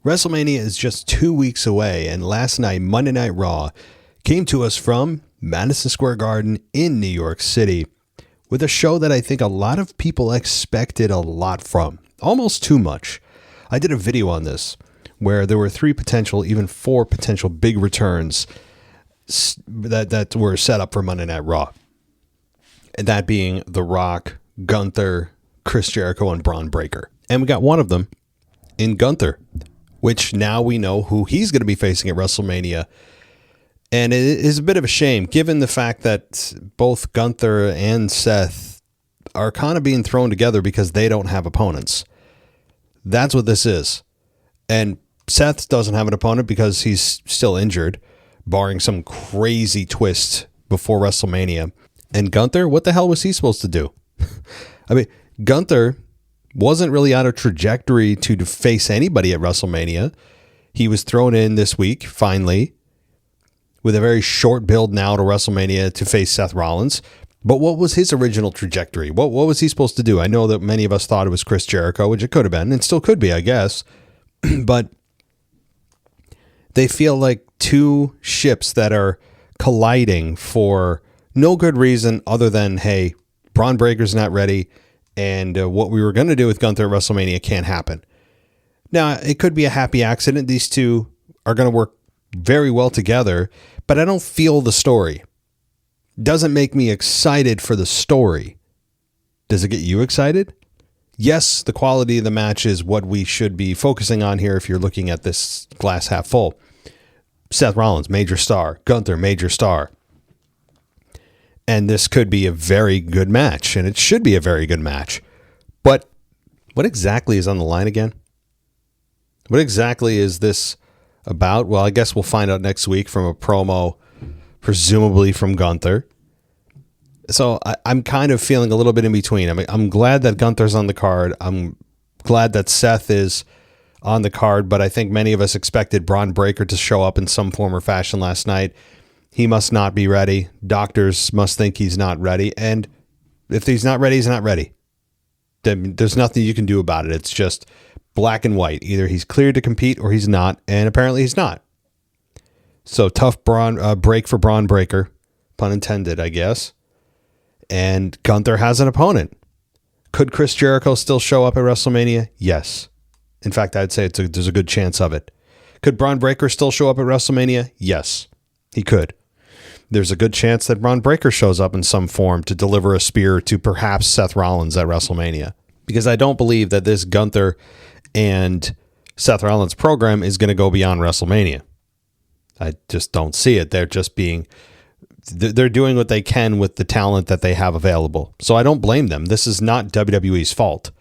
WrestleMania is just 2 weeks away, and last night, Monday Night Raw came to us from Madison Square Garden in New York City with a show that I think a lot of people expected a lot from, almost too much. I did a video on this where there were 3 potential, even 4 potential big returns that were set up for Monday Night Raw. And that being The Rock, Gunther, Chris Jericho, and Braun Breaker. And we got one of them in Gunther, which now we know who he's going to be facing at WrestleMania. And it is a bit of a shame, given the fact that both Gunther and Seth are kind of being thrown together because they don't have opponents. That's what this is. And Seth doesn't have an opponent because he's still injured, barring some crazy twist before WrestleMania. And Gunther, what the hell was he supposed to do? I mean, Gunther wasn't really on a trajectory to face anybody at WrestleMania. He was thrown in this week, finally, with a very short build now to WrestleMania to face Seth Rollins. But what was his original trajectory? What was he supposed to do? I know that many of us thought it was Chris Jericho, which it could have been, and still could be, I guess. But they feel like 2 ships that are colliding for no good reason other than, hey, Braun Breaker's not ready, and what we were going to do with Gunther at WrestleMania can't happen. Now, it could be a happy accident. These 2 are going to work very well together, but I don't feel the story. Doesn't make me excited for the story. Does it get you excited? Yes, the quality of the match is what we should be focusing on here if you're looking at this glass half full. Seth Rollins, major star. Gunther, major star. And this could be a very good match, and it should be a very good match. But what exactly is on the line again? What exactly is this about? Well, I guess we'll find out next week from a promo, presumably from Gunther. So I'm kind of feeling a little bit in between. I'm glad that Gunther's on the card. I'm glad that Seth is on the card, but I think many of us expected Braun Breaker to show up in some form or fashion last night. He must not be ready. Doctors must think he's not ready. And if he's not ready, he's not ready. There's nothing you can do about it. It's just black and white. Either he's cleared to compete or he's not. And apparently he's not. So tough break for Braun Breaker. Pun intended, I guess. And Gunther has an opponent. Could Chris Jericho still show up at WrestleMania? Yes. In fact, I'd say there's a good chance of it. Could Braun Breaker still show up at WrestleMania? Yes, he could. There's a good chance that Braun Breaker shows up in some form to deliver a spear to perhaps Seth Rollins at WrestleMania. Because I don't believe that this Gunther and Seth Rollins program is going to go beyond WrestleMania. I just don't see it. They're doing what they can with the talent that they have available. So I don't blame them. This is not WWE's fault.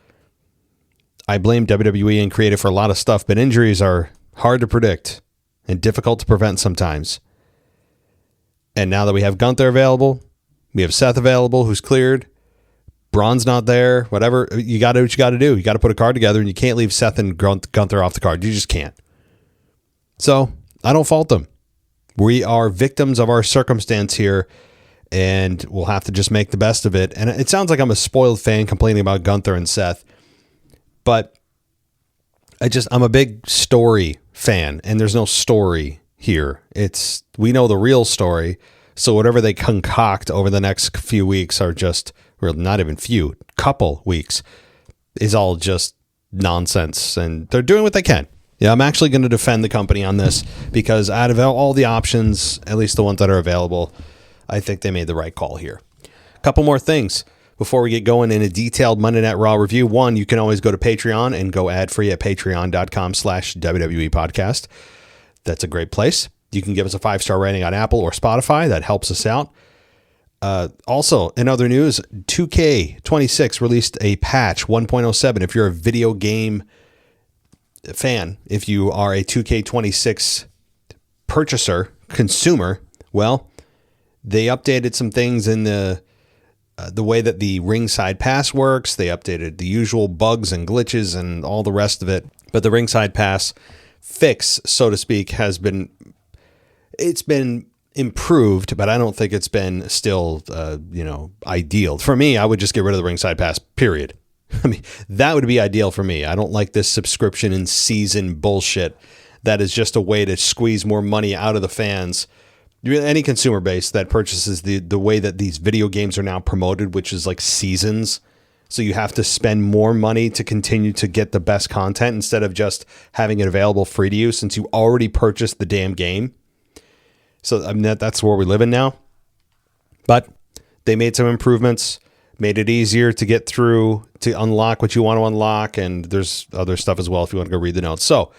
I blame WWE and creative for a lot of stuff, but injuries are hard to predict and difficult to prevent sometimes. And now that we have Gunther available, we have Seth available, who's cleared. Braun's not there. Whatever. You got to do what you got to do. You got to put a card together, and you can't leave Seth and Gunther off the card. You just can't. So I don't fault them. We are victims of our circumstance here, and we'll have to just make the best of it. And it sounds like I'm a spoiled fan complaining about Gunther and Seth, but I'm a big story fan, and there's no story here. We know the real story. So whatever they concoct over the next few weeks are just, or not even few, couple weeks, is all just nonsense. And they're doing what they can. Yeah, I'm actually going to defend the company on this because out of all the options, at least the ones that are available, I think they made the right call here. A couple more things before we get going in a detailed Monday Night Raw review. One, you can always go to Patreon and go ad-free at patreon.com/WWE podcast. That's a great place. You can give us a 5-star rating on Apple or Spotify. That helps us out. Also, in other news, 2K26 released a patch 1.07. If you're a video game fan, if you are a 2K26 purchaser, consumer, well, they updated some things in the way that the ringside pass works. They updated the usual bugs and glitches and all the rest of it. But the ringside pass fix, so to speak, it's been improved, but I don't think it's been still, ideal. For me, I would just get rid of the ringside pass, period. I mean, that would be ideal for me. I don't like this subscription and season bullshit that is just a way to squeeze more money out of the fans. Any consumer base that purchases the way that these video games are now promoted, which is like seasons. So you have to spend more money to continue to get the best content instead of just having it available free to you since you already purchased the damn game. So I mean, that's where we live in now. But they made some improvements, made it easier to get through, to unlock what you want to unlock. And there's other stuff as well if you want to go read the notes. So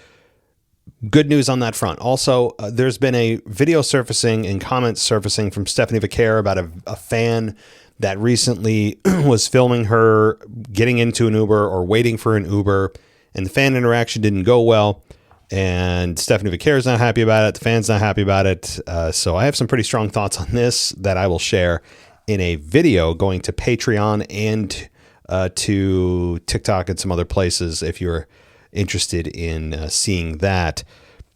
good news on that front. Also, there's been a video surfacing and comments surfacing from Stephanie McMahon about a fan that recently was filming her getting into an Uber or waiting for an Uber, and the fan interaction didn't go well. And Stephanie McMahon is not happy about it. The fan's not happy about it. So I have some pretty strong thoughts on this that I will share in a video going to Patreon and to TikTok and some other places. If you're interested in seeing that,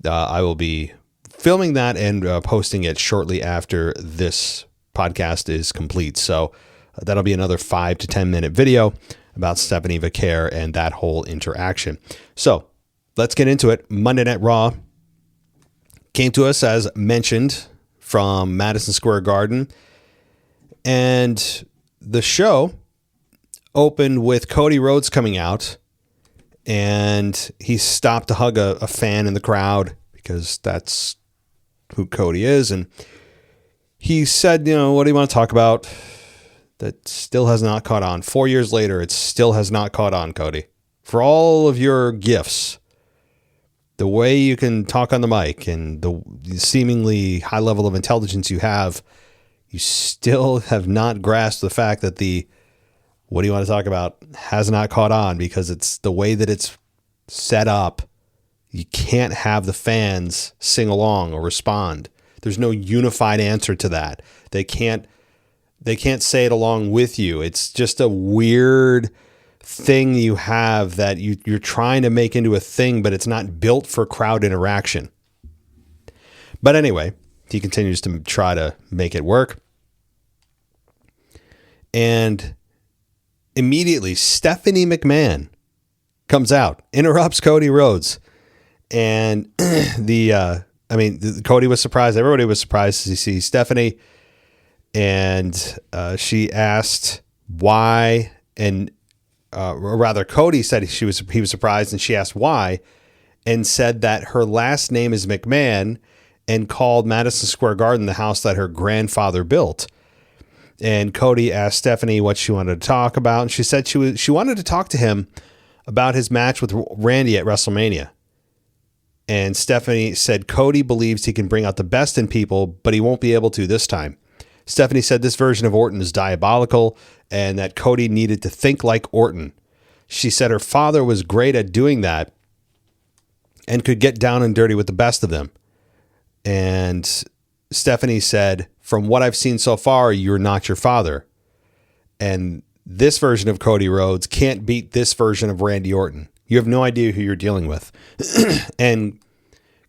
I will be filming that and posting it shortly after this podcast is complete. So that'll be another 5 to 10 minute video about Stephanie McMahon and that whole interaction. So let's get into it. Monday Night Raw came to us, as mentioned, from Madison Square Garden. And the show opened with Cody Rhodes coming out, and he stopped to hug a fan in the crowd because that's who Cody is. And he said, what do you want to talk about? That still has not caught on. 4 years later, it still has not caught on, Cody. For all of your gifts, the way you can talk on the mic and the seemingly high level of intelligence you have, you still have not grasped the fact that what do you want to talk about has not caught on, because it's the way that it's set up. You can't have the fans sing along or respond. There's no unified answer to that. They can't say it along with you. It's just a weird thing you have that you're trying to make into a thing, but it's not built for crowd interaction. But anyway, he continues to try to make it work. And immediately, Stephanie McMahon comes out, interrupts Cody Rhodes. And Cody was surprised. Everybody was surprised to see Stephanie. And she asked why, or rather, Cody said he was surprised, and she asked why, and said that her last name is McMahon, and called Madison Square Garden the house that her grandfather built. And Cody asked Stephanie what she wanted to talk about, and she said she wanted to talk to him about his match with Randy at WrestleMania. And Stephanie said Cody believes he can bring out the best in people, but he won't be able to this time. Stephanie said this version of Orton is diabolical and that Cody needed to think like Orton. She said her father was great at doing that and could get down and dirty with the best of them. And Stephanie said, from what I've seen so far, you're not your father. And this version of Cody Rhodes can't beat this version of Randy Orton. You have no idea who you're dealing with. And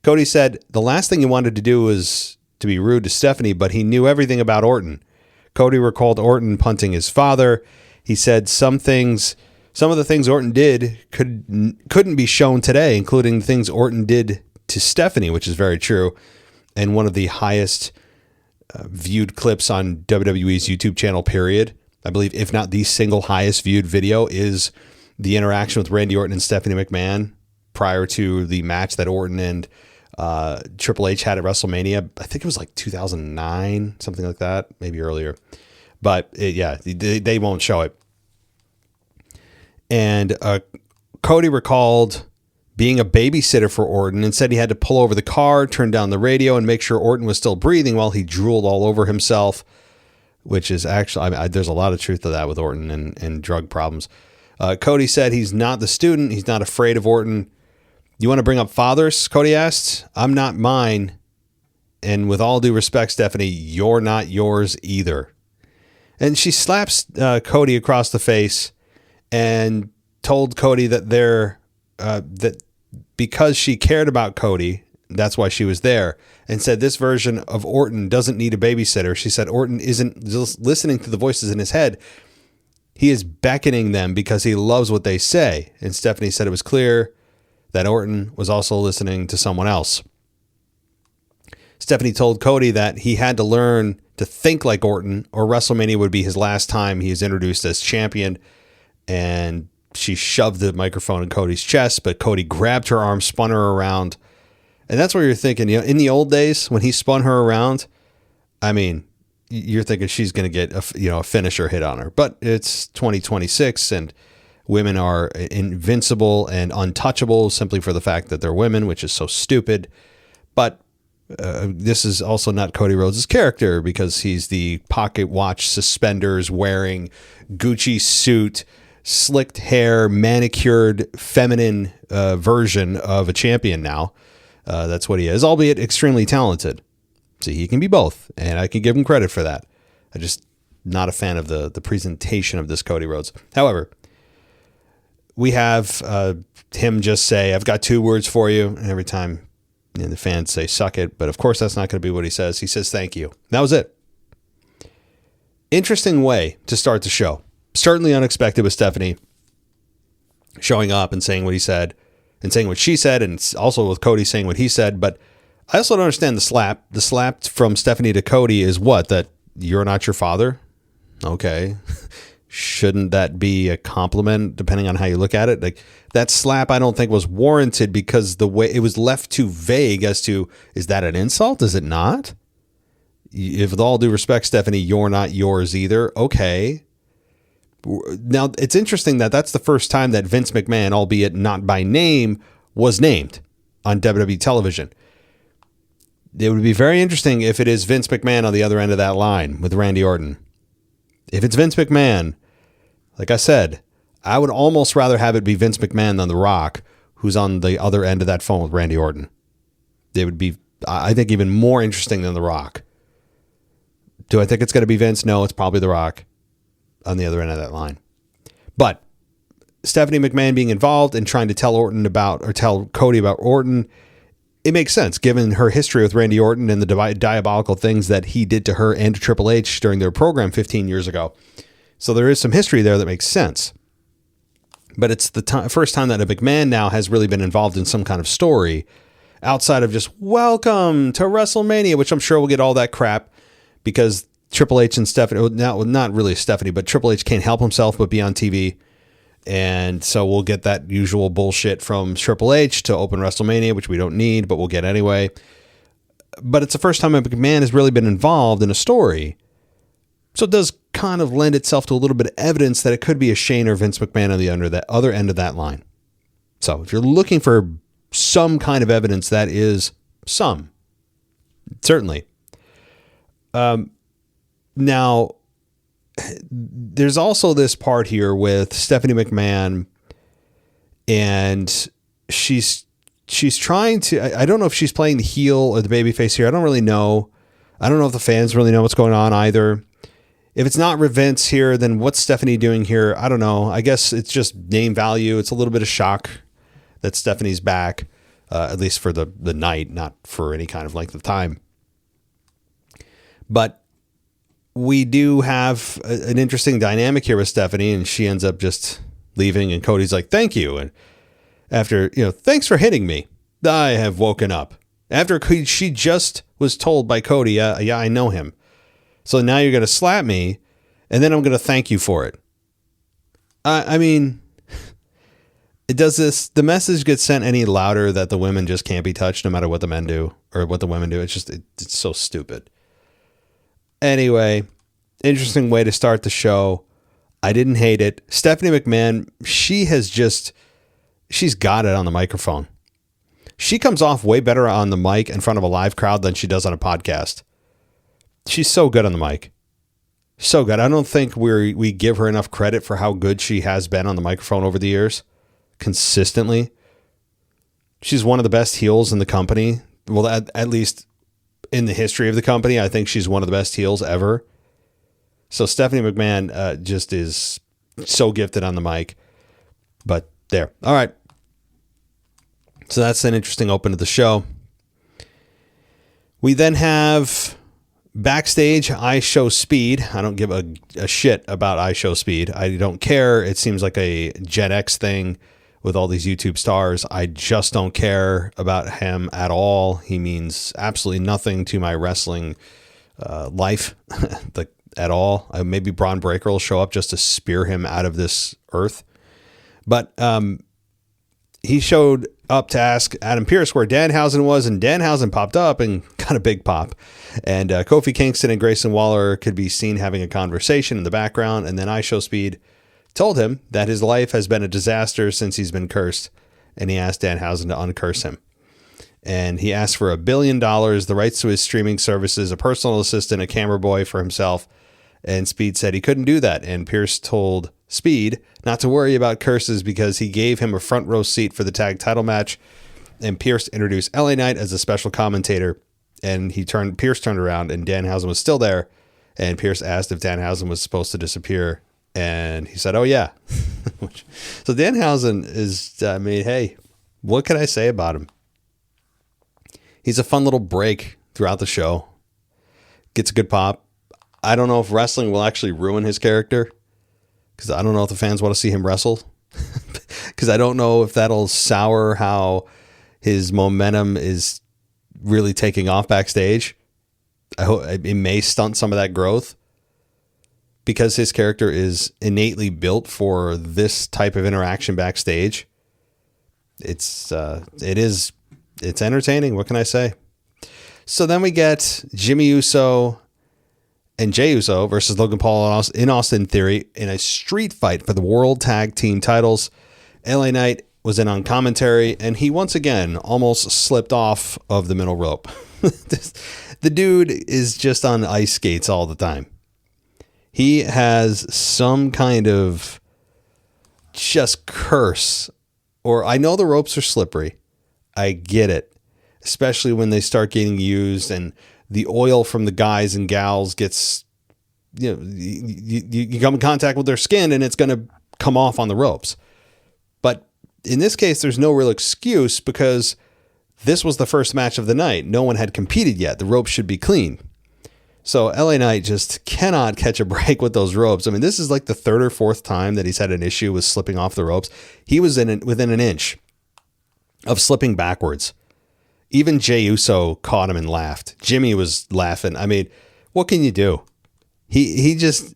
Cody said the last thing he wanted to do was to be rude to Stephanie, but he knew everything about Orton. Cody recalled Orton punting his father. He said some of the things Orton did couldn't be shown today, including things Orton did to Stephanie, which is very true. And one of the highest viewed clips on WWE's YouTube channel, period. I believe, if not the single highest viewed video, is the interaction with Randy Orton and Stephanie McMahon prior to the match that Orton and Triple H had at WrestleMania. I think it was like 2009, something like that, maybe earlier. But they won't show it. And Cody recalled being a babysitter for Orton and said he had to pull over the car, turn down the radio, and make sure Orton was still breathing while he drooled all over himself, which is actually, there's a lot of truth to that with Orton and drug problems. Cody said he's not the student. He's not afraid of Orton. You want to bring up fathers? Cody asked. I'm not mine. And with all due respect, Stephanie, you're not yours either. And she slaps Cody across the face and told Cody that that because she cared about Cody, that's why she was there, and said this version of Orton doesn't need a babysitter. She said Orton isn't just listening to the voices in his head. He is beckoning them because he loves what they say. And Stephanie said it was clear that Orton was also listening to someone else. Stephanie told Cody that he had to learn to think like Orton, or WrestleMania would be his last time he is introduced as champion. And she shoved the microphone in Cody's chest, but Cody grabbed her arm, spun her around. And that's what you're thinking. You know, in the old days, when he spun her around, I mean, you're thinking she's going to get a finisher hit on her. But it's 2026, and women are invincible and untouchable simply for the fact that they're women, which is so stupid. But this is also not Cody Rhodes' character, because he's the pocket watch, suspenders wearing, Gucci suit, slicked hair, manicured, feminine version of a champion now. That's what he is, albeit extremely talented. See, he can be both, and I can give him credit for that. I'm just not a fan of the presentation of this Cody Rhodes. However, we have him just say, "I've got 2 words for you," and every time the fans say, "Suck it." But of course, that's not going to be what he says. He says, "Thank you." That was it. Interesting way to start the show. Certainly unexpected with Stephanie showing up and saying what he said and saying what she said, and also with Cody saying what he said. But I also don't understand the slap. The slap from Stephanie to Cody is what? That you're not your father? Okay. Shouldn't that be a compliment, depending on how you look at it? Like, that slap, I don't think was warranted, because the way it was left too vague as to, is that an insult? Is it not? If with all due respect, Stephanie, you're not yours either. Okay. Now, it's interesting that that's the first time that Vince McMahon, albeit not by name, was named on WWE television. It would be very interesting if it is Vince McMahon on the other end of that line with Randy Orton. If it's Vince McMahon, like I said, I would almost rather have it be Vince McMahon than The Rock, who's on the other end of that phone with Randy Orton. They would be, I think, even more interesting than The Rock. Do I think it's going to be Vince? No, it's probably The Rock on the other end of that line. But Stephanie McMahon being involved and trying to tell Cody about Orton, it makes sense given her history with Randy Orton and the diabolical things that he did to her and to Triple H during their program 15 years ago. So there is some history there that makes sense. But it's the first time that a McMahon now has really been involved in some kind of story outside of just welcome to WrestleMania, which I'm sure will get all that crap because Triple H and Stephanie, not really Stephanie, but Triple H can't help himself but be on TV. And so we'll get that usual bullshit from Triple H to open WrestleMania, which we don't need, but we'll get anyway. But it's the first time a McMahon has really been involved in a story. So it does kind of lend itself to a little bit of evidence that it could be a Shane or Vince McMahon on the other end of that line. So if you're looking for some kind of evidence, that is some. Certainly. Now, there's also this part here with Stephanie McMahon, and she's trying to, I don't know if she's playing the heel or the babyface here. I don't really know. I don't know if the fans really know what's going on either. If it's not Vince here, then what's Stephanie doing here? I don't know. I guess it's just name value. It's a little bit of shock that Stephanie's back, at least for the night, not for any kind of length of time. But we do have an interesting dynamic here with Stephanie, and she ends up just leaving, and Cody's like, thank you. And after, thanks for hitting me. I have woken up. After she just was told by Cody, yeah, I know him. So now you're going to slap me, and then I'm going to thank you for it. I mean, it does this. The message gets sent any louder that the women just can't be touched no matter what the men do or what the women do. It's just, it's so stupid. Anyway, interesting way to start the show. I didn't hate it. Stephanie McMahon, she's got it on the microphone. She comes off way better on the mic in front of a live crowd than she does on a podcast. She's so good on the mic. So good. I don't think we give her enough credit for how good she has been on the microphone over the years. Consistently. She's one of the best heels in the company. Well, at least in the history of the company, I think she's one of the best heels ever. So Stephanie McMahon just is so gifted on the mic. But there. All right. So that's an interesting open to the show. We then have Backstage, I Show Speed. I don't give a shit about I Show Speed. I don't care. It seems like a Gen X thing with all these YouTube stars. I just don't care about him at all. He means absolutely nothing to my wrestling life like at all. Maybe Braun Breaker will show up just to spear him out of this earth. But he showed up to ask Adam Pearce where Danhausen was, and Danhausen popped up and got a big pop. And Kofi Kingston and Grayson Waller could be seen having a conversation in the background. And then I Show Speed told him that his life has been a disaster since he's been cursed, and he asked Danhausen to uncurse him. And he asked for $1 billion, the rights to his streaming services, a personal assistant, a camera boy for himself. And Speed said he couldn't do that. And Pearce told Speed not to worry about curses because he gave him a front row seat for the tag title match. And Pearce introduced LA Knight as a special commentator. And Pearce turned around and Danhausen was still there. And Pearce asked if Danhausen was supposed to disappear. And he said, oh, yeah. So Danhausen is, hey, what can I say about him? He's a fun little break throughout the show. Gets a good pop. I don't know if wrestling will actually ruin his character, because I don't know if the fans want to see him wrestle, because I don't know if that'll sour how his momentum is really taking off backstage. I hope it may stunt some of that growth, because his character is innately built for this type of interaction backstage. It's entertaining. What can I say? So then we get Jimmy Uso and Jey Uso versus Logan Paul in Austin Theory in a street fight for the World Tag Team titles. LA Knight was in on commentary, and he once again almost slipped off of the middle rope. The dude is just on ice skates all the time. He has some kind of just curse, or I know the ropes are slippery. I get it, especially when they start getting used and the oil from the guys and gals gets, you come in contact with their skin and it's going to come off on the ropes. But in this case, there's no real excuse because this was the first match of the night. No one had competed yet. The ropes should be clean. So LA Knight just cannot catch a break with those ropes. I mean, this is like the third or fourth time that he's had an issue with slipping off the ropes. He was within an inch of slipping backwards. Even Jey Uso caught him and laughed. Jimmy was laughing. I mean, what can you do? He's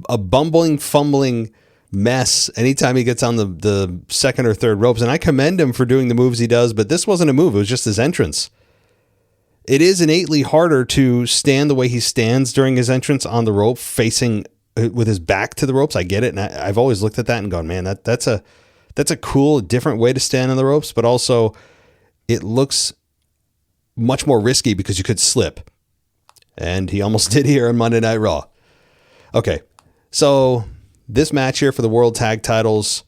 a bumbling, fumbling mess anytime he gets on the second or third ropes. And I commend him for doing the moves he does, but this wasn't a move. It was just his entrance. It is innately harder to stand the way he stands during his entrance on the rope, facing with his back to the ropes. I get it. And I've always looked at that and gone, man, that's a cool, different way to stand on the ropes, but also it looks much more risky because you could slip. And he almost did here on Monday Night Raw. Okay, so this match here for the World Tag Titles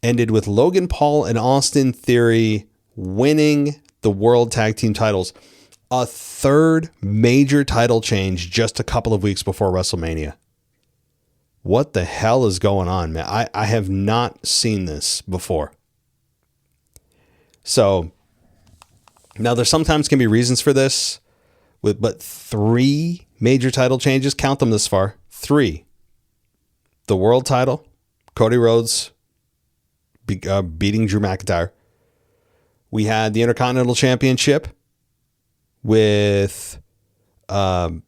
ended with Logan Paul and Austin Theory winning the World Tag Team titles. A third major title change just a couple of weeks before WrestleMania. What the hell is going on, man? I have not seen this before. So now there sometimes can be reasons for this, but three major title changes, count them this far, three. The world title, Cody Rhodes beating Drew McIntyre. We had the Intercontinental Championship with Sami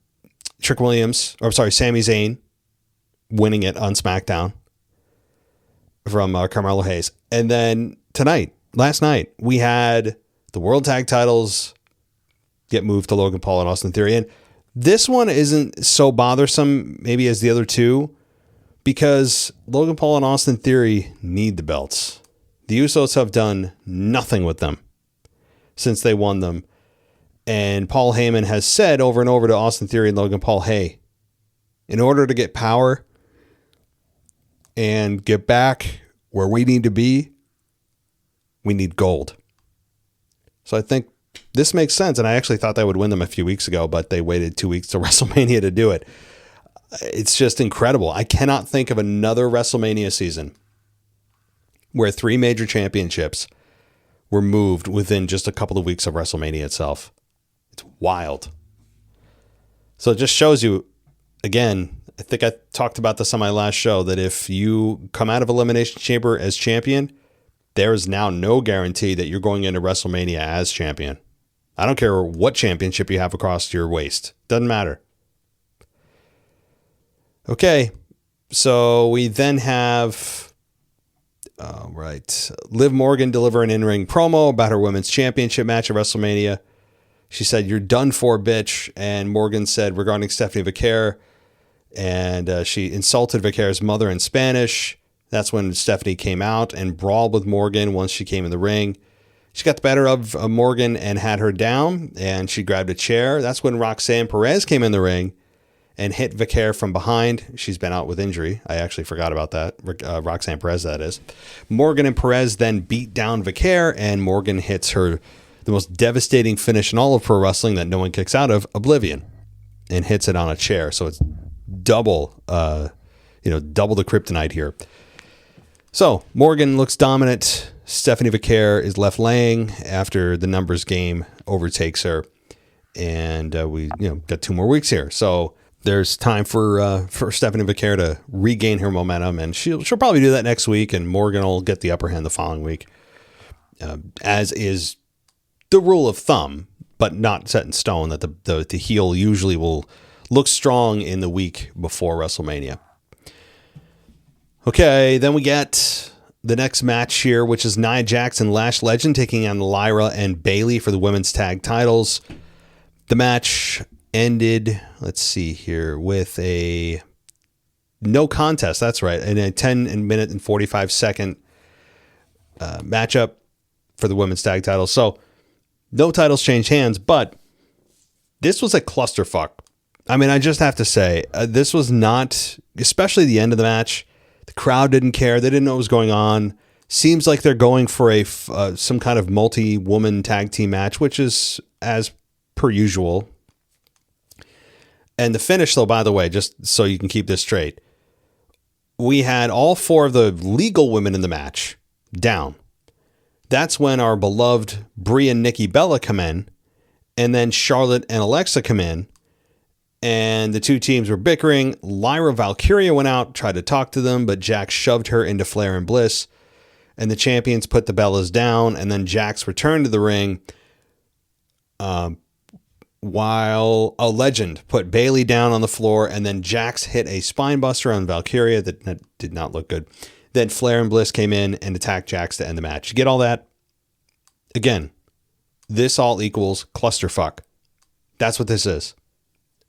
Zayn winning it on SmackDown from Carmelo Hayes. And then last night, we had the World Tag Titles get moved to Logan Paul and Austin Theory. And this one isn't so bothersome maybe as the other two, because Logan Paul and Austin Theory need the belts. The Usos have done nothing with them since they won them. And Paul Heyman has said over and over to Austin Theory and Logan Paul, hey, in order to get power and get back where we need to be, we need gold. So I think this makes sense. And I actually thought they would win them a few weeks ago, but they waited 2 weeks to WrestleMania to do it. It's just incredible. I cannot think of another WrestleMania season where three major championships were moved within just a couple of weeks of WrestleMania itself. It's wild. So it just shows you, again, I think I talked about this on my last show, that if you come out of Elimination Chamber as champion, there is now no guarantee that you're going into WrestleMania as champion. I don't care what championship you have across your waist. Doesn't matter. Okay, so we then have, Liv Morgan deliver an in-ring promo about her women's championship match at WrestleMania. She said, "You're done for, bitch." And Morgan said regarding Stephanie McMahon, and she insulted Vaquer's mother in Spanish. That's when Stephanie came out and brawled with Morgan once she came in the ring. She got the better of Morgan and had her down, and she grabbed a chair. That's when Roxanne Perez came in the ring and hit Vaquer from behind. She's been out with injury. I actually forgot about that. Roxanne Perez, that is. Morgan and Perez then beat down Vaquer, and Morgan hits her the most devastating finish in all of pro wrestling that no one kicks out of, Oblivion, and hits it on a chair. So it's double the kryptonite here. So Morgan looks dominant. Stephanie Vaquer is left laying after the numbers game overtakes her, and we got 2 more weeks here. So there's time for Stephanie Vaquer to regain her momentum, and she'll probably do that next week, and Morgan will get the upper hand the following week, as is the rule of thumb, but not set in stone, that the heel usually will look strong in the week before WrestleMania. Okay, then we get the next match here, which is Nia Jax and Lash Legend taking on Lyra and Bayley for the women's tag titles. The match ended, let's see here, with a no contest. That's right. And a 10-minute and 45-second matchup for the women's tag titles. So no titles changed hands, but this was a clusterfuck. I mean, I just have to say, this was not, especially the end of the match. The crowd didn't care. They didn't know what was going on. Seems like they're going for some kind of multi-woman tag team match, which is as per usual. And the finish, though, by the way, just so you can keep this straight, we had all 4 of the legal women in the match down. That's when our beloved Brie and Nikki Bella come in, and then Charlotte and Alexa come in, and the 2 teams were bickering. Lyra Valkyria went out, tried to talk to them, but Jax shoved her into Flair and Bliss, and the champions put the Bellas down, and then Jax returned to the ring, while a Legend put Bayley down on the floor, and then Jax hit a spine buster on Valkyria that did not look good. Then Flair and Bliss came in and attacked Jax to end the match. You get all that? Again, this all equals clusterfuck. That's what this is.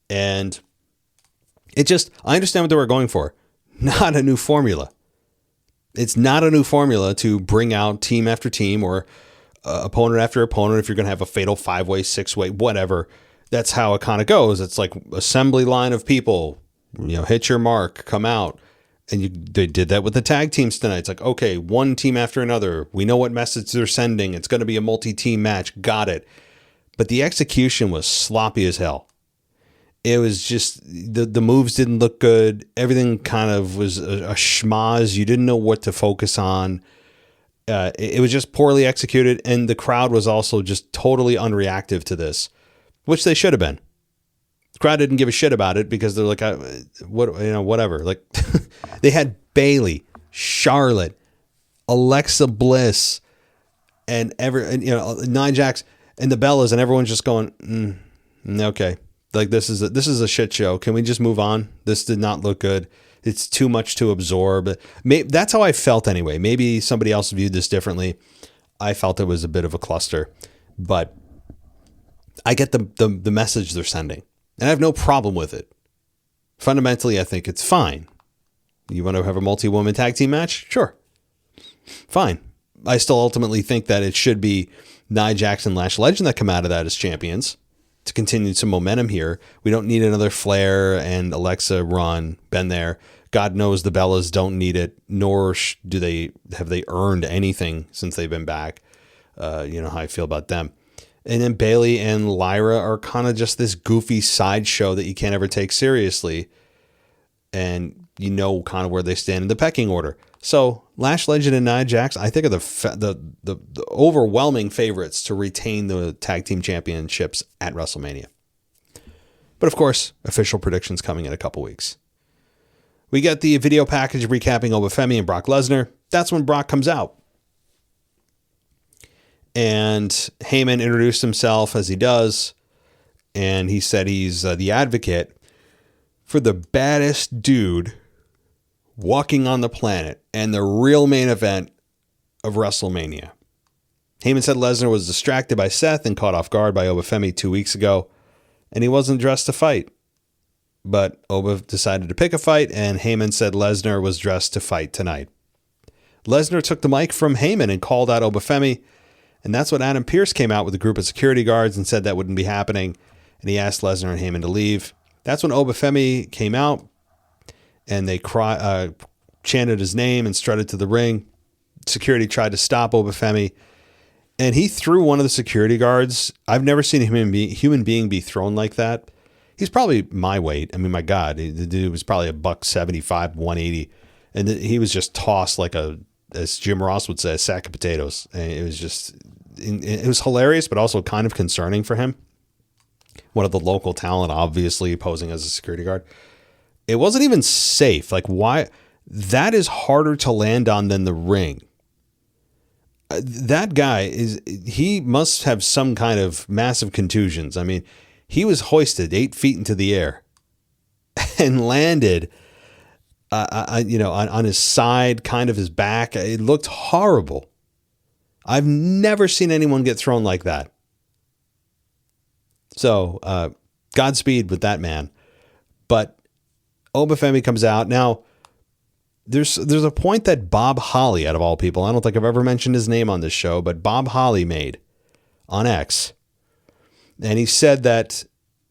And I understand what they were going for. Not a new formula. It's not a new formula to bring out team after team or opponent after opponent. If you're going to have a fatal 5-way, 6-way, whatever, that's how it kind of goes. It's like assembly line of people, hit your mark, come out. And they did that with the tag teams tonight. It's like, okay, one team after another. We know what message they're sending. It's going to be a multi-team match. Got it. But the execution was sloppy as hell. It was just, the moves didn't look good. Everything kind of was a schmaz. You didn't know what to focus on. It was just poorly executed. And the crowd was also just totally unreactive to this, which they should have been. The crowd didn't give a shit about it because they're like, whatever. Like they had Bayley, Charlotte, Alexa Bliss, and Nia Jax and the Bellas, and everyone's just going, okay. Like this is a shit show. Can we just move on? This did not look good. It's too much to absorb. That's how I felt anyway. Maybe somebody else viewed this differently. I felt it was a bit of a cluster, but I get the message they're sending, and I have no problem with it. Fundamentally, I think it's fine. You want to have a multi-woman tag team match? Sure. Fine. I still ultimately think that it should be Nia Jax and Lash Legend that come out of that as champions to continue some momentum here. We don't need another Flair and Alexa run. Been there. God knows the Bellas don't need it, nor have they earned anything since they've been back. You know how I feel about them. And then Bayley and Lyra are kind of just this goofy sideshow that you can't ever take seriously. And you know kind of where they stand in the pecking order. So Lash Legend and Nia Jax, I think, are the overwhelming favorites to retain the tag team championships at WrestleMania. But of course, official predictions coming in a couple weeks. We get the video package recapping Oba Femi and Brock Lesnar. That's when Brock comes out. And Heyman introduced himself as he does. And he said he's the advocate for the baddest dude walking on the planet and the real main event of WrestleMania. Heyman said Lesnar was distracted by Seth and caught off guard by Oba Femi 2 weeks ago, and he wasn't dressed to fight. But Oba decided to pick a fight, and Heyman said Lesnar was dressed to fight tonight. Lesnar took the mic from Heyman and called out Oba Femi, and that's when Adam Pearce came out with a group of security guards and said that wouldn't be happening, and he asked Lesnar and Heyman to leave. That's when Oba Femi came out, and they chanted his name and strutted to the ring. Security tried to stop Oba Femi, and he threw one of the security guards. I've never seen a human being be thrown like that. He's probably my weight. I mean, my God, the dude was probably $175, 180, and he was just tossed like as Jim Ross would say, a sack of potatoes. And it was hilarious, but also kind of concerning for him. One of the local talent, obviously posing as a security guard. It wasn't even safe. Like, why? That is harder to land on than the ring. That guy he must have some kind of massive contusions. I mean, he was hoisted 8 feet into the air and landed, on his side, kind of his back. It looked horrible. I've never seen anyone get thrown like that. So, Godspeed with that man. But Oba Femi comes out. Now, there's a point that Bob Holly, out of all people, I don't think I've ever mentioned his name on this show, but Bob Holly made on X. And he said that,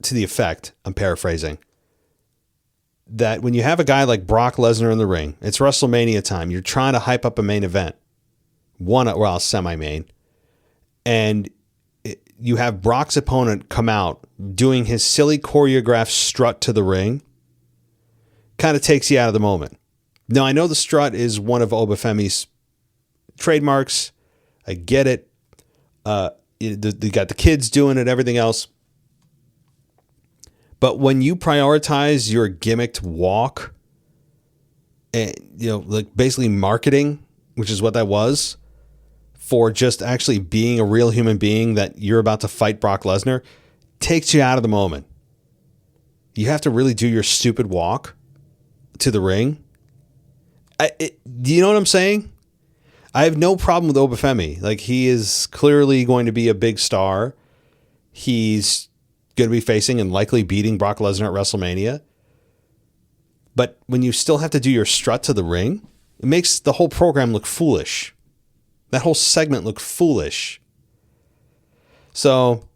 to the effect, I'm paraphrasing, that when you have a guy like Brock Lesnar in the ring, it's WrestleMania time, you're trying to hype up a main event, semi-main, and you have Brock's opponent come out doing his silly choreographed strut to the ring, kind of takes you out of the moment. Now, I know the strut is one of Oba Femi's trademarks. I get it. They got the kids doing it, everything else. But when you prioritize your gimmicked walk, and like basically marketing, which is what that was, for just actually being a real human being that you're about to fight Brock Lesnar, takes you out of the moment. You have to really do your stupid walk to the ring. Do you know what I'm saying? I have no problem with Oba Femi. Like, he is clearly going to be a big star. He's going to be facing and likely beating Brock Lesnar at WrestleMania. But when you still have to do your strut to the ring, it makes the whole program look foolish. That whole segment look foolish. So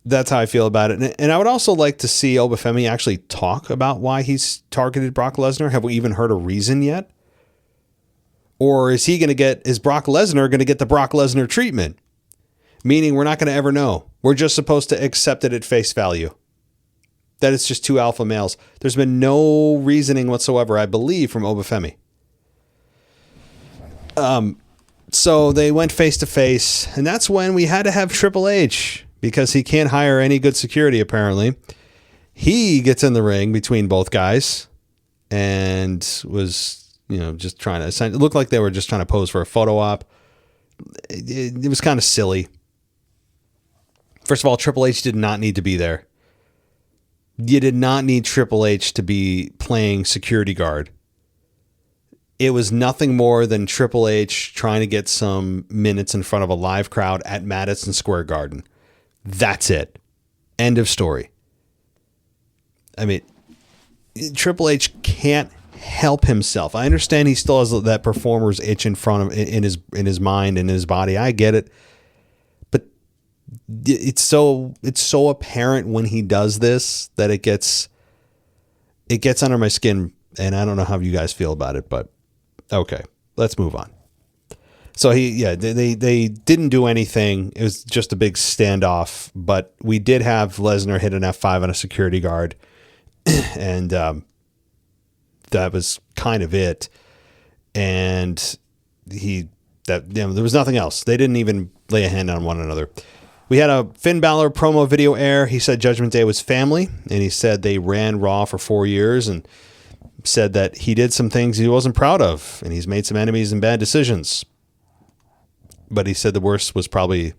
that's how I feel about it. And I would also like to see Oba Femi actually talk about why he's targeted Brock Lesnar. Have we even heard a reason yet? Or is Brock Lesnar going to get the Brock Lesnar treatment? Meaning we're not going to ever know. We're just supposed to accept it at face value. That it's just two alpha males. There's been no reasoning whatsoever, I believe, from Oba Femi. So they went face to face, and that's when we had to have Triple H, because he can't hire any good security, apparently. He gets in the ring between both guys and was, just trying to, it looked like they were just trying to pose for a photo op. It was kind of silly. First of all, Triple H did not need to be there. You did not need Triple H to be playing security guard. It was nothing more than Triple H trying to get some minutes in front of a live crowd at Madison Square Garden. That's it. End of story. I mean, Triple H can't help himself. I understand he still has that performer's itch in his mind and in his body. I get it. But it's so apparent when he does this that it gets under my skin, and I don't know how you guys feel about it, but okay, let's move on. So they didn't do anything. It was just a big standoff, but we did have Lesnar hit an F5 on a security guard, and that was kind of it. And there was nothing else. They didn't even lay a hand on one another. We had a Finn Balor promo video air. He said Judgment Day was family, and he said they ran Raw for 4 years, and said that he did some things he wasn't proud of, and he's made some enemies and bad decisions. But he said the worst was probably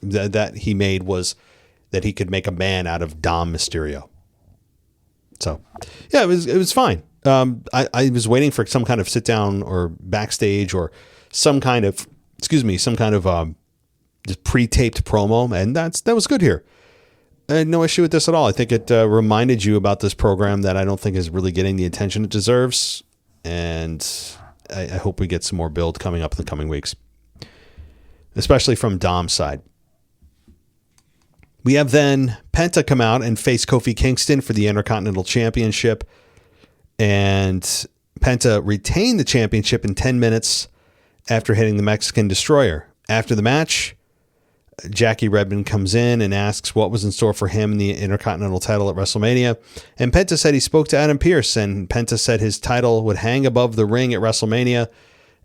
that he made was that he could make a man out of Dom Mysterio. So, yeah, it was fine. I was waiting for some kind of sit down or backstage or some kind of just pre-taped promo, and that was good here. I had no issue with this at all. I think it reminded you about this program that I don't think is really getting the attention it deserves, and I hope we get some more build coming up in the coming weeks, especially from Dom's side. We have then Penta come out and face Kofi Kingston for the Intercontinental Championship, and Penta retained the championship in 10 minutes after hitting the Mexican Destroyer. After the match, Jackie Redmond comes in and asks what was in store for him in the Intercontinental title at WrestleMania. And Penta said he spoke to Adam Pearce, and Penta said his title would hang above the ring at WrestleMania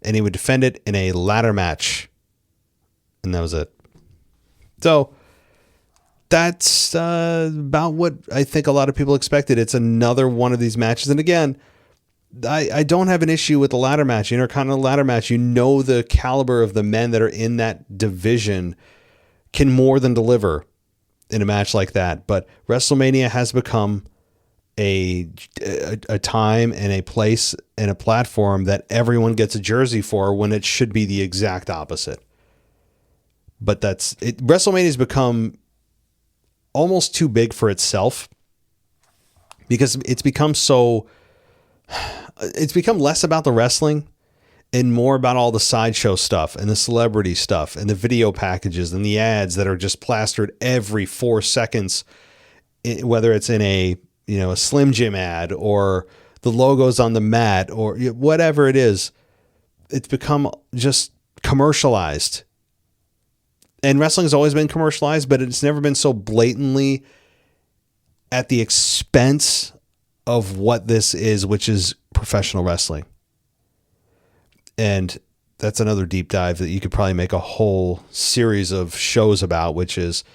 and he would defend it in a ladder match. And that was it. So that's about what I think a lot of people expected. It's another one of these matches. And again, I don't have an issue with the ladder match, Intercontinental ladder match. You know the caliber of the men that are in that division can more than deliver in a match like that. But WrestleMania has become a time and a place and a platform that everyone gets a jersey for, when it should be the exact opposite. But that's it. WrestleMania has become almost too big for itself, because it's become less about the wrestling and more about all the sideshow stuff and the celebrity stuff and the video packages and the ads that are just plastered every 4 seconds, whether it's in a Slim Jim ad or the logos on the mat or whatever it is. It's become just commercialized. And wrestling has always been commercialized, but it's never been so blatantly at the expense of what this is, which is professional wrestling. And that's another deep dive that you could probably make a whole series of shows about, which is,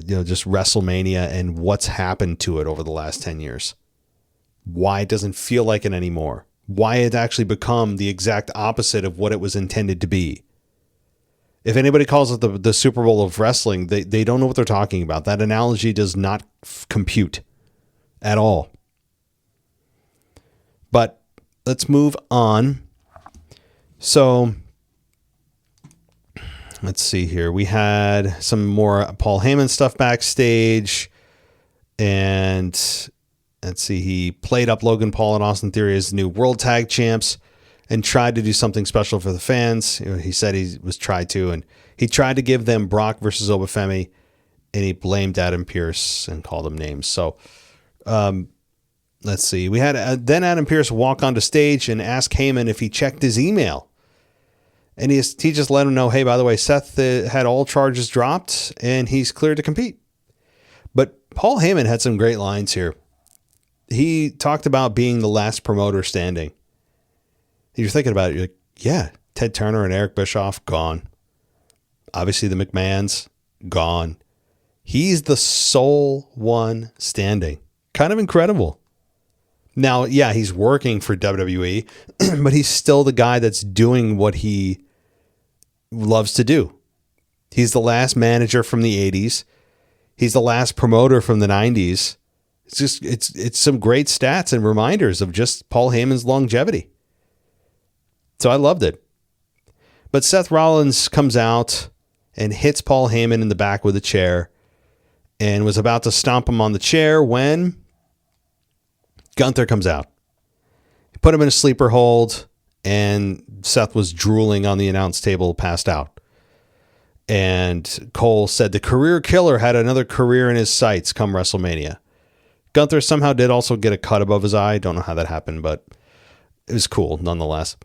just WrestleMania and what's happened to it over the last 10 years. Why it doesn't feel like it anymore. Why it actually become the exact opposite of what it was intended to be. If anybody calls it the Super Bowl of wrestling, they don't know what they're talking about. That analogy does not compute at all. But let's move on. So let's see here. We had some more Paul Heyman stuff backstage, and let's see. He played up Logan Paul and Austin Theory as new World Tag Champs and tried to do something special for the fans. He said he was tried to, and he tried to give them Brock versus Oba Femi, and he blamed Adam Pearce and called him names. So, let's see. We had then Adam Pearce walk onto stage and ask Heyman if he checked his email. And he just let him know, hey, by the way, Seth had all charges dropped and he's cleared to compete. But Paul Heyman had some great lines here. He talked about being the last promoter standing. You're thinking about it, you're like, yeah, Ted Turner and Eric Bischoff, gone. Obviously the McMahons, gone. He's the sole one standing. Kind of incredible. Now, yeah, he's working for WWE, but he's still the guy that's doing what he loves to do. He's the last manager from the 80s. He's the last promoter from the 90s. It's some great stats and reminders of just Paul Heyman's longevity. So I loved it. But Seth Rollins comes out and hits Paul Heyman in the back with a chair and was about to stomp him on the chair when Gunther comes out. He put him in a sleeper hold, and Seth was drooling on the announce table, passed out. And Cole said the career killer had another career in his sights come WrestleMania. Gunther somehow did also get a cut above his eye. Don't know how that happened, but it was cool nonetheless.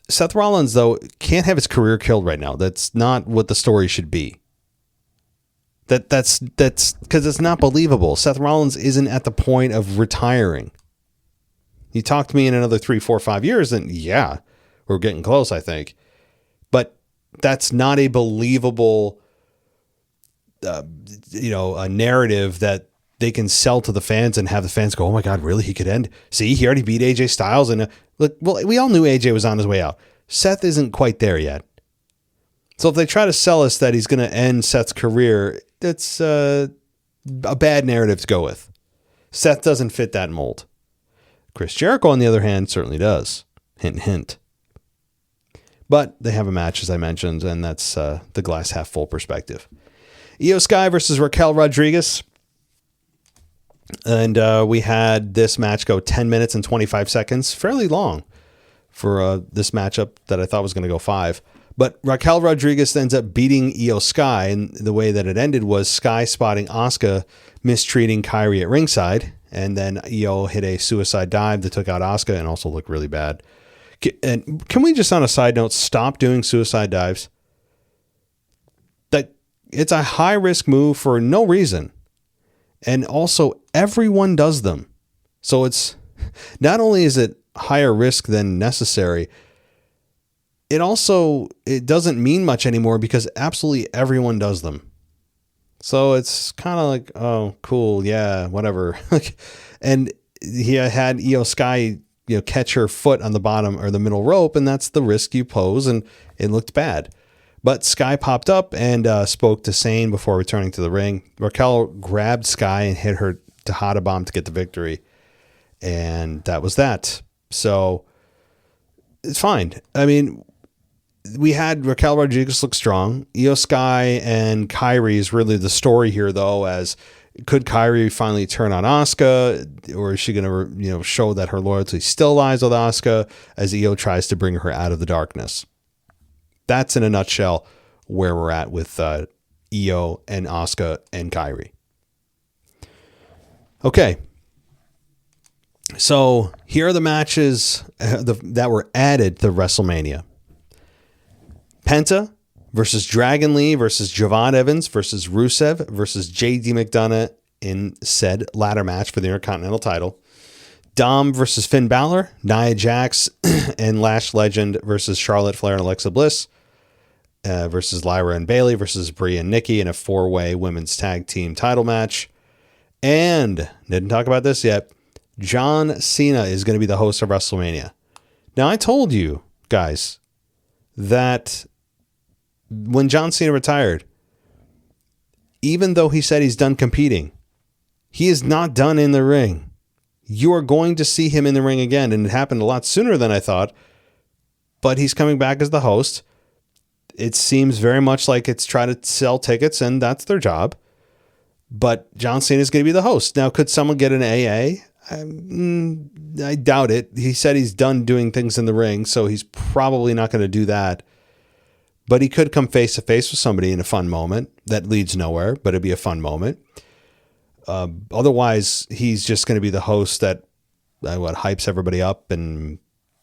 Seth Rollins, though, can't have his career killed right now. That's not what the story should be. That's because it's not believable. Seth Rollins isn't at the point of retiring. You talk to me in another 3, 4, 5 years, and yeah, we're getting close, I think. But that's not a believable a narrative that they can sell to the fans and have the fans go, oh my God, really? He could end. See, he already beat AJ Styles. And look, well, we all knew AJ was on his way out. Seth isn't quite there yet. So if they try to sell us that he's going to end Seth's career, it's a bad narrative to go with. Seth doesn't fit that mold. Chris Jericho, on the other hand, certainly does. Hint, hint. But they have a match, as I mentioned, and that's the glass half full perspective. Io Sky versus Raquel Rodriguez. And we had this match go 10 minutes and 25 seconds. Fairly long for this matchup that I thought was going to go 5. But Raquel Rodriguez ends up beating Io Sky. And the way that it ended was Sky spotting Asuka mistreating Kairi at ringside. And then Io hit a suicide dive that took out Asuka and also looked really bad. And can we just, on a side note, stop doing suicide dives? That it's a high risk move for no reason. And also everyone does them. So it's not only is it higher risk than necessary, it doesn't mean much anymore because absolutely everyone does them. So it's kind of like, oh, cool. Yeah, whatever. And he had Io Sky, catch her foot on the bottom or the middle rope. And that's the risk you pose. And it looked bad. But Sky popped up and spoke to Sane before returning to the ring. Raquel grabbed Sky and hit her Tejada bomb to get the victory. And that was that. So it's fine. I mean, we had Raquel Rodriguez look strong. Io Sky and Kairi is really the story here, though, as could Kairi finally turn on Asuka, or is she going to, show that her loyalty still lies with Asuka as Io tries to bring her out of the darkness? That's in a nutshell where we're at with Io and Asuka and Kairi. Okay. So here are the matches that were added to WrestleMania. Penta versus Dragon Lee versus Javon Evans versus Rusev versus JD McDonough in said ladder match for the Intercontinental title. Dom versus Finn Balor, Nia Jax and Lash Legend versus Charlotte Flair and Alexa Bliss versus Lyra and Bayley versus Brie and Nikki in a 4-way women's tag team title match. And didn't talk about this yet. John Cena is going to be the host of WrestleMania. Now, I told you guys that when John Cena retired, even though he said he's done competing, he is not done in the ring. You are going to see him in the ring again, and it happened a lot sooner than I thought, but he's coming back as the host. It seems very much like it's trying to sell tickets, and that's their job. But John Cena is going to be the host. Now, could someone get an AA? I doubt it. He said he's done doing things in the ring, so he's probably not going to do that. But he could come face to face with somebody in a fun moment that leads nowhere, but it'd be a fun moment. Otherwise, he's just going to be the host that hypes everybody up, and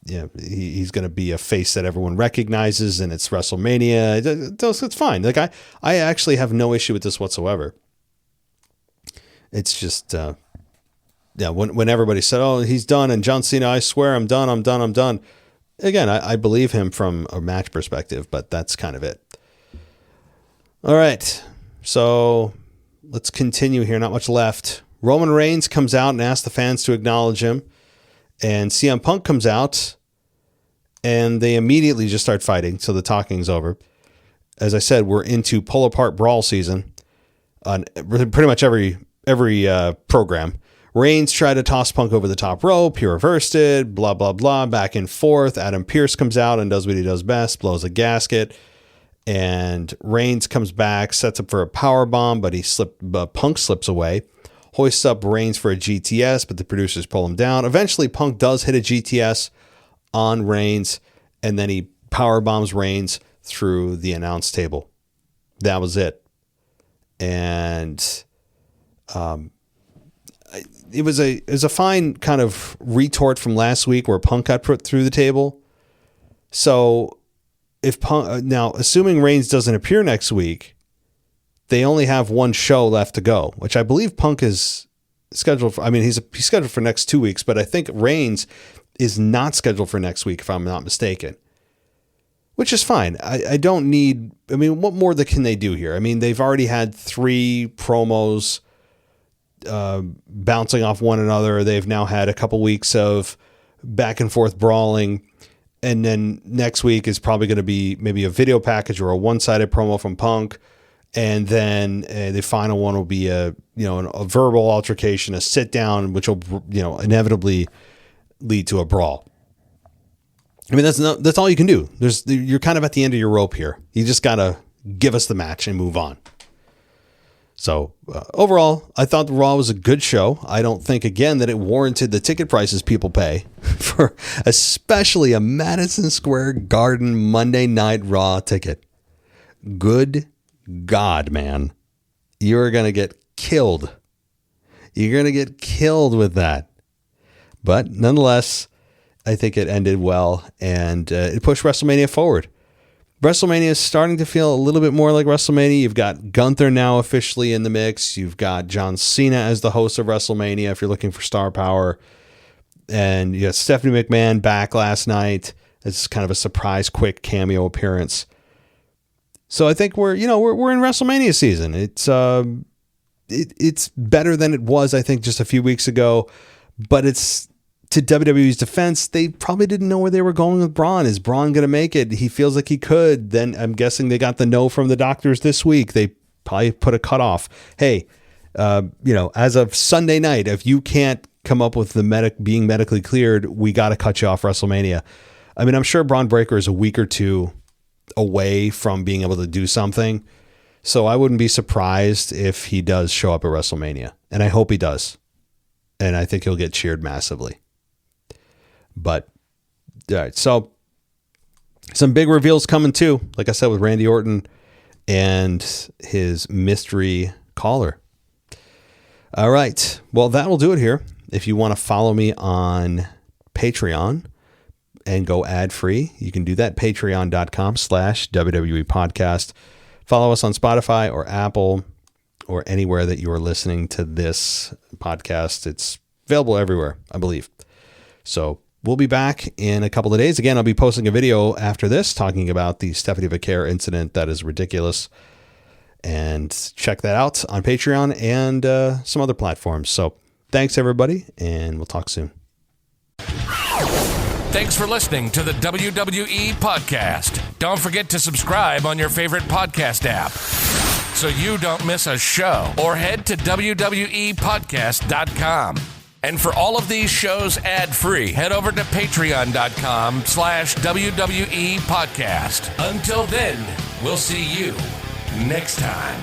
he's going to be a face that everyone recognizes, and it's WrestleMania. It's fine. Like I actually have no issue with this whatsoever. It's just when everybody said, "Oh, he's done," and John Cena, I swear, I'm done. Again, I believe him from a match perspective, but that's kind of it. All right, so let's continue here. Not much left. Roman Reigns comes out and asks the fans to acknowledge him. And CM Punk comes out and they immediately just start fighting. So the talking's over. As I said, we're into pull apart brawl season on pretty much every program. Reigns tried to toss Punk over the top rope. He reversed it, blah, blah, blah, back and forth. Adam Pearce comes out and does what he does best, blows a gasket. And Reigns comes back, sets up for a power bomb, but Punk slips away. Hoists up Reigns for a GTS, but the producers pull him down. Eventually, Punk does hit a GTS on Reigns, and then he power bombs Reigns through the announce table. That was it. And it was a fine kind of retort from last week where Punk got put through the table. So if Punk now, assuming Reigns doesn't appear next week, they only have one show left to go, which I believe Punk is scheduled for. I mean, he's scheduled for next 2 weeks, but I think Reigns is not scheduled for next week, if I'm not mistaken. which is fine. I don't need, I mean, what more can they do here? I mean, they've already had 3 promos bouncing off one another. They've now had a couple weeks of back and forth brawling. And then next week is probably going to be maybe a video package or a one-sided promo from Punk. And then the final one will be a verbal altercation, a sit down, which will, inevitably lead to a brawl. I mean, that's all you can do. You're kind of at the end of your rope here. You just got to give us the match and move on. So overall, I thought the Raw was a good show. I don't think, again, that it warranted the ticket prices people pay for especially a Madison Square Garden Monday Night Raw ticket. Good God, man. You're going to get killed. You're going to get killed with that. But nonetheless, I think it ended well, and it pushed WrestleMania forward. WrestleMania is starting to feel a little bit more like WrestleMania. You've got Gunther now officially in the mix. You've got John Cena as the host of WrestleMania if you're looking for star power. And you got Stephanie McMahon back last night. It's kind of a surprise, quick cameo appearance. So I think we're in WrestleMania season. It's better than it was, I think, just a few weeks ago. But it's, to WWE's defense, they probably didn't know where they were going with Braun. Is Braun going to make it? He feels like he could. Then I'm guessing they got the no from the doctors this week. They probably put a cutoff. Hey, as of Sunday night, if you can't come up with the being medically cleared, we got to cut you off WrestleMania. I mean, I'm sure Braun Breaker is a week or two away from being able to do something. So I wouldn't be surprised if he does show up at WrestleMania. And I hope he does. And I think he'll get cheered massively. But, all right, so some big reveals coming too, like I said, with Randy Orton and his mystery caller. All right, well, that will do it here. If you want to follow me on Patreon and go ad-free, you can do that, patreon.com/WWE podcast. Follow us on Spotify or Apple or anywhere that you are listening to this podcast. It's available everywhere, I believe. So we'll be back in a couple of days. Again, I'll be posting a video after this talking about the Stephanie McMahon incident that is ridiculous. And check that out on Patreon and some other platforms. So thanks, everybody, and we'll talk soon. Thanks for listening to the WWE Podcast. Don't forget to subscribe on your favorite podcast app so you don't miss a show, or head to WWEpodcast.com. And for all of these shows ad-free, head over to patreon.com/WWE Podcast. Until then, we'll see you next time.